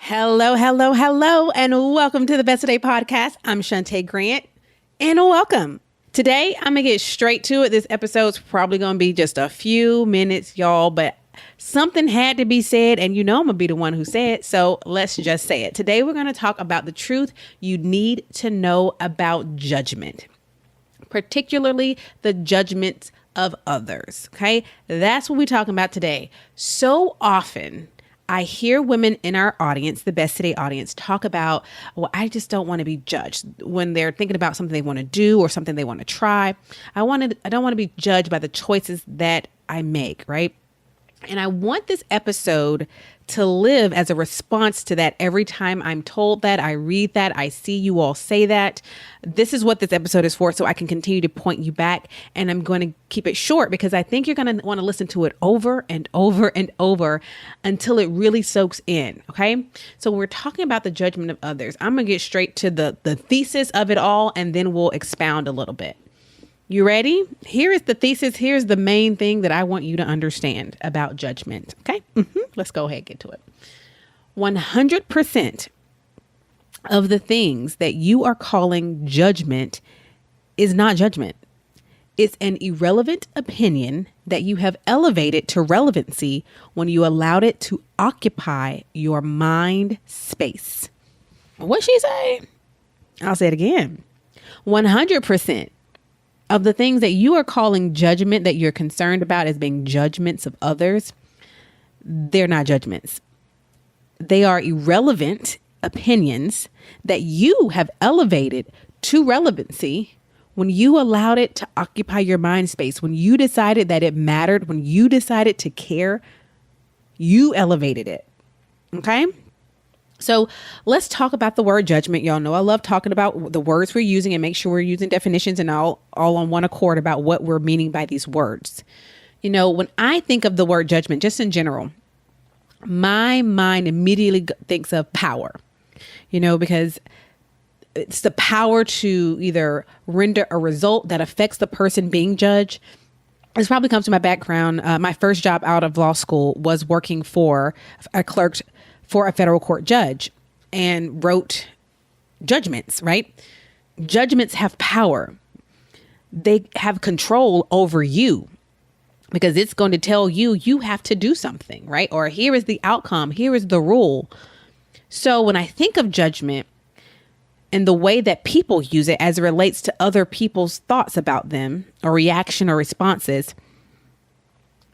Hello, hello, hello, and welcome to the Best Today podcast. I'm Shantae Grant, and welcome. Today, I'm going to get straight to it. This episode's probably going to be just a few minutes, y'all, but something had to be said, and you know I'm going to be the one who said it, so let's just say it. Today, we're going to talk about the truth you need to know about judgment, particularly the judgments of others, okay? That's what we're talking about today. So often, I hear women in our audience, the Best Today audience, talk about, well, I just don't want to be judged when they're thinking about something they want to do or something they want to try. I don't want to be judged by the choices that I make, right? And I want this episode to live as a response to that. Every time I'm told that, I read that, I see you all say that. This is what this episode is for, so I can continue to point you back. And I'm going to keep it short because I think you're going to want to listen to it over and over and over until it really soaks in. Okay. So we're talking about the judgment of others. I'm going to get straight to the thesis of it all, and then we'll expound a little bit. You ready? Here is the thesis. Here's the main thing that I want you to understand about judgment. Okay. Let's go ahead and get to it. 100% of the things that you are calling judgment is not judgment. It's an irrelevant opinion that you have elevated to relevancy when you allowed it to occupy your mind space. What'd she say? I'll say it again. 100% of the things that you are calling judgment, that you're concerned about as being judgments of others, they're not judgments. They are irrelevant opinions that you have elevated to relevancy when you allowed it to occupy your mind space. When you decided that it mattered, when you decided to care, you elevated it. Okay? So let's talk about the word judgment. Y'all know I love talking about the words we're using and make sure we're using definitions and all on one accord about what we're meaning by these words. You know, when I think of the word judgment, just in general, my mind immediately thinks of power, you know, because it's the power to either render a result that affects the person being judged. This probably comes to my background. My first job out of law school was working for a clerk for a federal court judge and wrote judgments, right? Judgments have power. They have control over you because it's going to tell you, you have to do something, right? Or here is the outcome. Here is the rule. So when I think of judgment and the way that people use it as it relates to other people's thoughts about them or reaction or responses,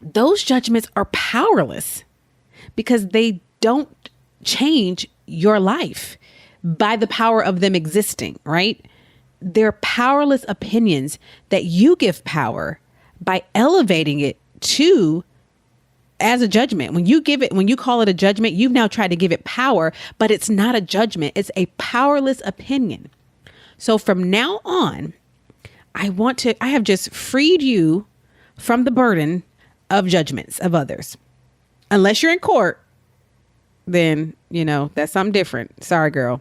those judgments are powerless because they don't change your life by the power of them existing, right? They're powerless opinions that you give power by elevating it to as a judgment. When you call it a judgment, you've now tried to give it power, but it's not a judgment. It's a powerless opinion. So from now on, I have just freed you from the burden of judgments of others. Unless you're in court, then, you know, that's something different. Sorry, girl.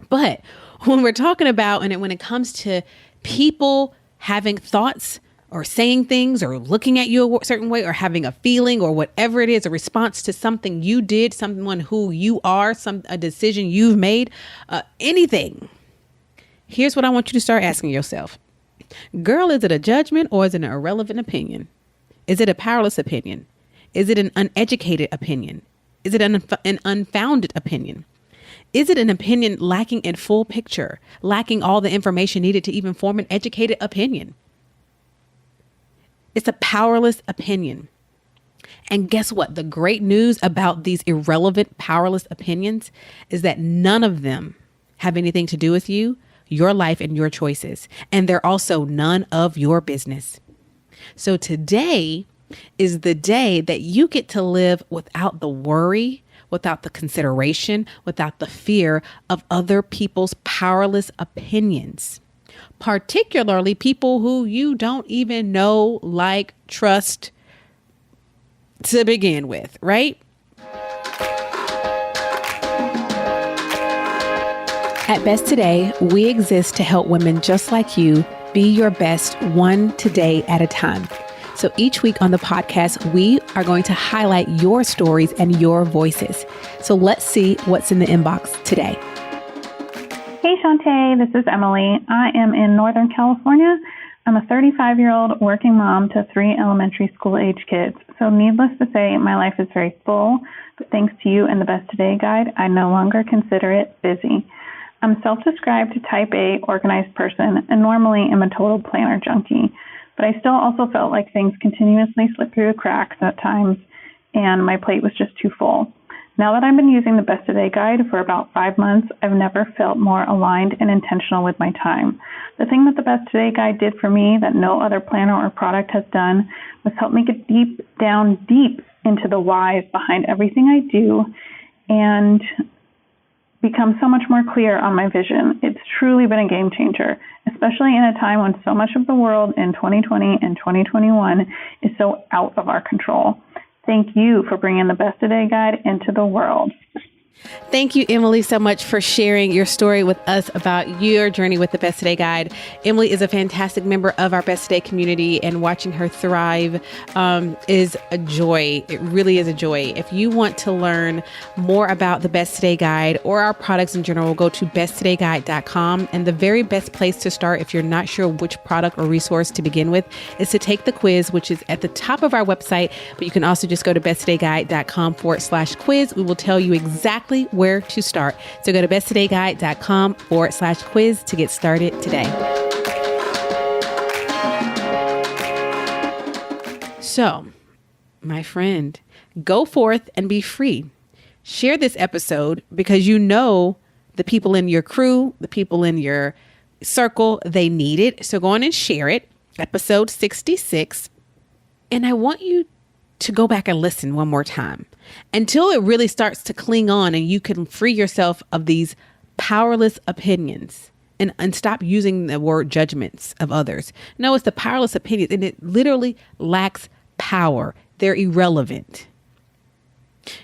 But when we're talking about, and when it comes to people having thoughts or saying things or looking at you a certain way or having a feeling or whatever it is, a response to something you did, someone who you are, a decision you've made, anything. Here's what I want you to start asking yourself. Girl, is it a judgment or is it an irrelevant opinion? Is it a powerless opinion? Is it an uneducated opinion? Is it an unfounded opinion? Is it an opinion lacking in full picture, lacking all the information needed to even form an educated opinion? It's a powerless opinion. And guess what? The great news about these irrelevant, powerless opinions is that none of them have anything to do with you, your life, and your choices. And they're also none of your business. So today is the day that you get to live without the worry, without the consideration, without the fear of other people's powerless opinions, particularly people who you don't even know, like, trust to begin with, right? At Best Today, we exist to help women just like you be your best one today at a time. So each week on the podcast, we are going to highlight your stories and your voices. So let's see what's in the inbox today. Hey, Shantae, this is Emily. I am in Northern California. I'm a 35-year-old working mom to 3 elementary school age kids. So needless to say, my life is very full, but thanks to you and the Best Today Guide, I no longer consider it busy. I'm self-described to type A organized person and normally am a total planner junkie, but I still also felt like things continuously slip through the cracks at times and my plate was just too full. Now that I've been using the Best Today Guide for about 5 months, I've never felt more aligned and intentional with my time. The thing that the Best Today Guide did for me that no other planner or product has done was help me get deep into the whys behind everything I do and become so much more clear on my vision. It's truly been a game changer, especially in a time when so much of the world in 2020 and 2021 is so out of our control. Thank you for bringing the Best Today Guide into the world. Thank you, Emily, so much for sharing your story with us about your journey with the Best Today Guide. Emily is a fantastic member of our Best Today community, and watching her thrive is a joy. It really is a joy. If you want to learn more about the Best Today Guide or our products in general, go to besttodayguide.com. And the very best place to start, if you're not sure which product or resource to begin with, is to take the quiz, which is at the top of our website. But you can also just go to besttodayguide.com/quiz. We will tell you exactly where to start. So go to besttodayguide.com/quiz to get started today. So, my friend, go forth and be free. Share this episode because you know the people in your crew, the people in your circle, they need it. So go on and share it. Episode 66. And I want you to go back and listen one more time until it really starts to cling on and you can free yourself of these powerless opinions and stop using the word judgments of others. No, it's the powerless opinions, and it literally lacks power. They're irrelevant.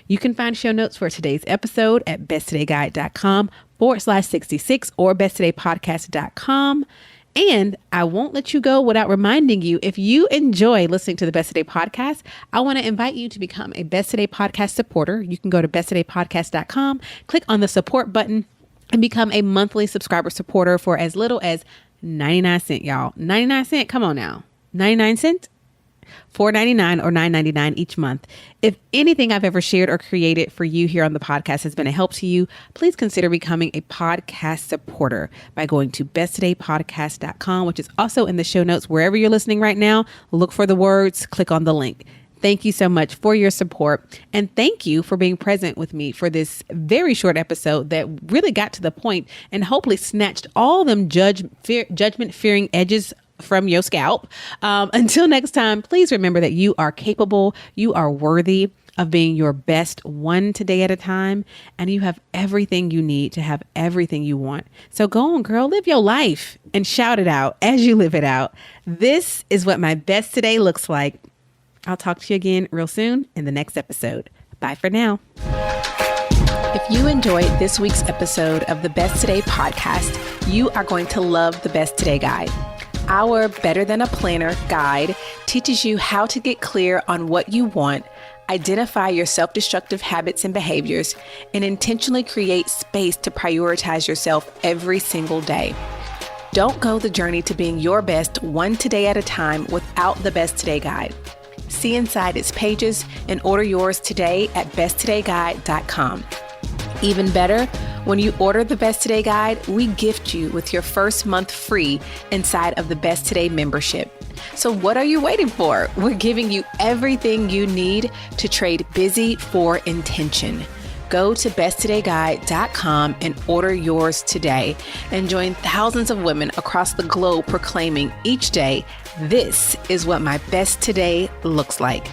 You can find show notes for today's episode at besttodayguide.com/66 or besttodaypodcast.com. And I won't let you go without reminding you, if you enjoy listening to the Best Today podcast, I want to invite you to become a Best Today podcast supporter. You can go to besttodaypodcast.com, click on the support button, and become a monthly subscriber supporter for as little as 99 cents, y'all. 99 cents? Come on now. 99 cents? $4.99 or $9.99 each month. If anything I've ever shared or created for you here on the podcast has been a help to you, please consider becoming a podcast supporter by going to besttodaypodcast.com, which is also in the show notes wherever you're listening right now. Look for the words, click on the link. Thank you so much for your support. And thank you for being present with me for this very short episode that really got to the point and hopefully snatched all them judgment-fearing edges from your scalp. Until next time, please remember that you are capable, you are worthy of being your best one today at a time, and you have everything you need to have everything you want. So go on, girl, live your life and shout it out as you live it out. This is what my best today looks like. I'll talk to you again real soon in the next episode. Bye for now. If you enjoyed this week's episode of the Best Today podcast, you are going to love the Best Today Guide. Our Better Than a Planner guide teaches you how to get clear on what you want, identify your self-destructive habits and behaviors, and intentionally create space to prioritize yourself every single day. Don't go the journey to being your best one today at a time without the Best Today Guide. See inside its pages and order yours today at besttodayguide.com. Even better, when you order the Best Today Guide, we gift you with your first month free inside of the Best Today membership. So what are you waiting for? We're giving you everything you need to trade busy for intention. Go to besttodayguide.com and order yours today and join thousands of women across the globe proclaiming each day, this is what my best today looks like.